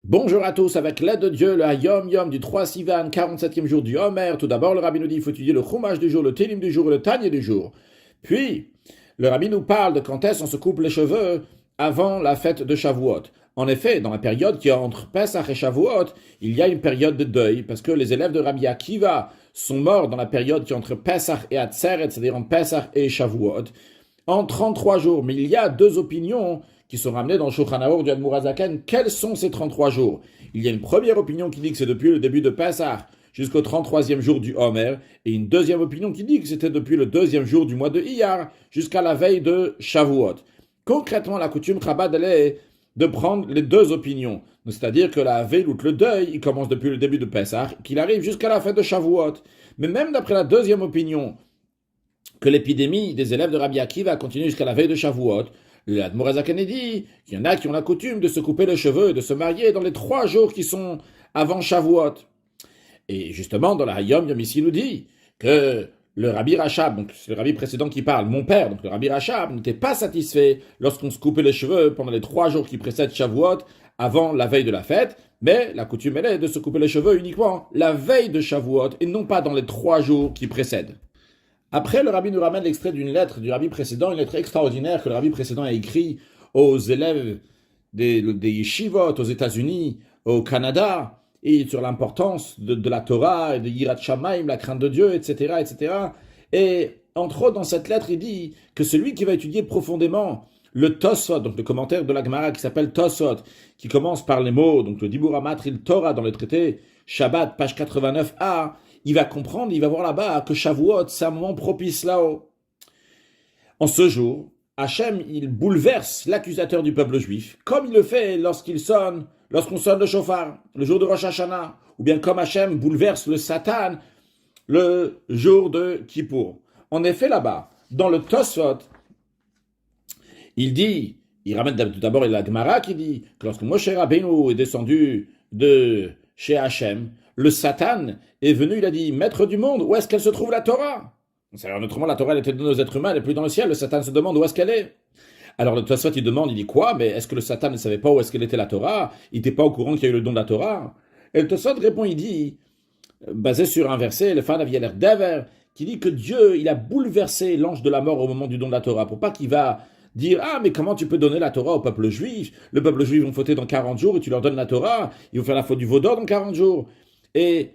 Bonjour à tous, avec l'aide de Dieu, le Hayom Yom du 3 Sivan, 47e jour du Homer. Tout d'abord, le rabbi nous dit qu'il faut étudier le Chumash du jour, le Télim du jour et le Tanya du jour. Puis, le rabbi nous parle de quand est-ce qu'on se coupe les cheveux avant la fête de Shavuot. En effet, dans la période qui est entre Pesach et Shavuot, il y a une période de deuil, parce que les élèves de Rabbi Akiva sont morts dans la période qui est entre Pesach et Atzeret, c'est-à-dire entre Pesach et Shavuot, en 33 jours. Mais il y a deux opinions qui sont ramenées dans le Shulchan Aruch du Admor HaZaken. Quels sont ces 33 jours? Il y a une première opinion qui dit que c'est depuis le début de Pesach jusqu'au 33e jour du Homer, et une deuxième opinion qui dit que c'était depuis le deuxième jour du mois de Iyar jusqu'à la veille de Shavuot. Concrètement, la coutume Chabad, elle est de prendre les deux opinions. C'est-à-dire que la veille ou le deuil, il commence depuis le début de Pesach, qu'il arrive jusqu'à la fête de Shavuot. Mais même d'après la deuxième opinion, que l'épidémie des élèves de Rabbi Akiva continue jusqu'à la veille de Shavuot, l'Admor HaZaken dit qu'il y en a qui ont la coutume de se couper les cheveux et de se marier dans les 3 jours qui sont avant Shavuot. Et justement, dans la Hayom Yom ici, il nous dit que le Rabbi Rachab, donc c'est le Rabbi précédent qui parle, mon père, donc le Rabbi Rachab, n'était pas satisfait lorsqu'on se coupait les cheveux pendant les 3 jours qui précèdent Shavuot, avant la veille de la fête, mais la coutume, elle est de se couper les cheveux uniquement la veille de Shavuot et non pas dans les 3 jours qui précèdent. Après, le rabbi nous ramène l'extrait d'une lettre du rabbi précédent, une lettre extraordinaire que le rabbi précédent a écrit aux élèves des yeshivot aux États-Unis, au Canada, et sur l'importance de la Torah, et de Yirat Shamayim, la crainte de Dieu, etc., etc. Et entre autres, dans cette lettre, il dit que celui qui va étudier profondément le Tosfot, donc le commentaire de la Gemara qui s'appelle Tosfot, qui commence par les mots, donc le Dibur Amatril Torah dans le traité Shabbat, page 89a, il va comprendre, il va voir là-bas que Shavuot, c'est un moment propice là-haut. En ce jour, Hachem, il bouleverse l'accusateur du peuple juif, comme il le fait lorsqu'on sonne le shofar, le jour de Rosh Hashanah, ou bien comme Hachem bouleverse le Satan le jour de Kippour. En effet, là-bas, dans le Tosfot, il ramène tout d'abord la Gemara qui dit que lorsque Moshe Rabbeinu est descendu de chez Hachem, le Satan est venu, il a dit, Maître du monde, où est-ce qu'elle se trouve la Torah? Autrement, la Torah elle était donnée aux êtres humains, elle n'est plus dans le ciel, le Satan se demande où est-ce qu'elle est. Alors le Tosfot il demande, il dit quoi? Mais est-ce que le Satan ne savait pas où est-ce qu'elle était la Torah? Il n'était pas au courant qu'il y a eu le don de la Torah? Et le Tosfot répond, il dit, basé sur un verset, le Fan Avialer Dever, qui dit que Dieu, il a bouleversé l'ange de la mort au moment du don de la Torah, pour pas qu'il va dire, ah, mais comment tu peux donner la Torah au peuple juif? Le peuple juif vont fauter dans 40 jours et tu leur donnes la Torah, ils vont faire la faute du veau d'or dans 40 jours. Et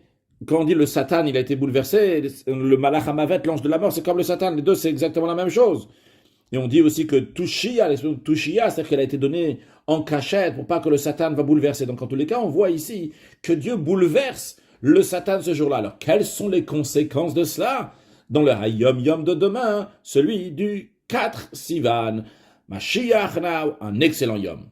quand on dit le Satan, il a été bouleversé, le Malach Hamavet, l'ange de la mort, c'est comme le Satan, les deux, c'est exactement la même chose. Et on dit aussi que Tushia, c'est-à-dire qu'elle a été donnée en cachette pour pas que le Satan va bouleverser. Donc en tous les cas, on voit ici que Dieu bouleverse le Satan ce jour-là. Alors quelles sont les conséquences de cela? Dans le Hayom Yom de demain, celui du 4 Sivan. Mashiach now, un excellent Yom.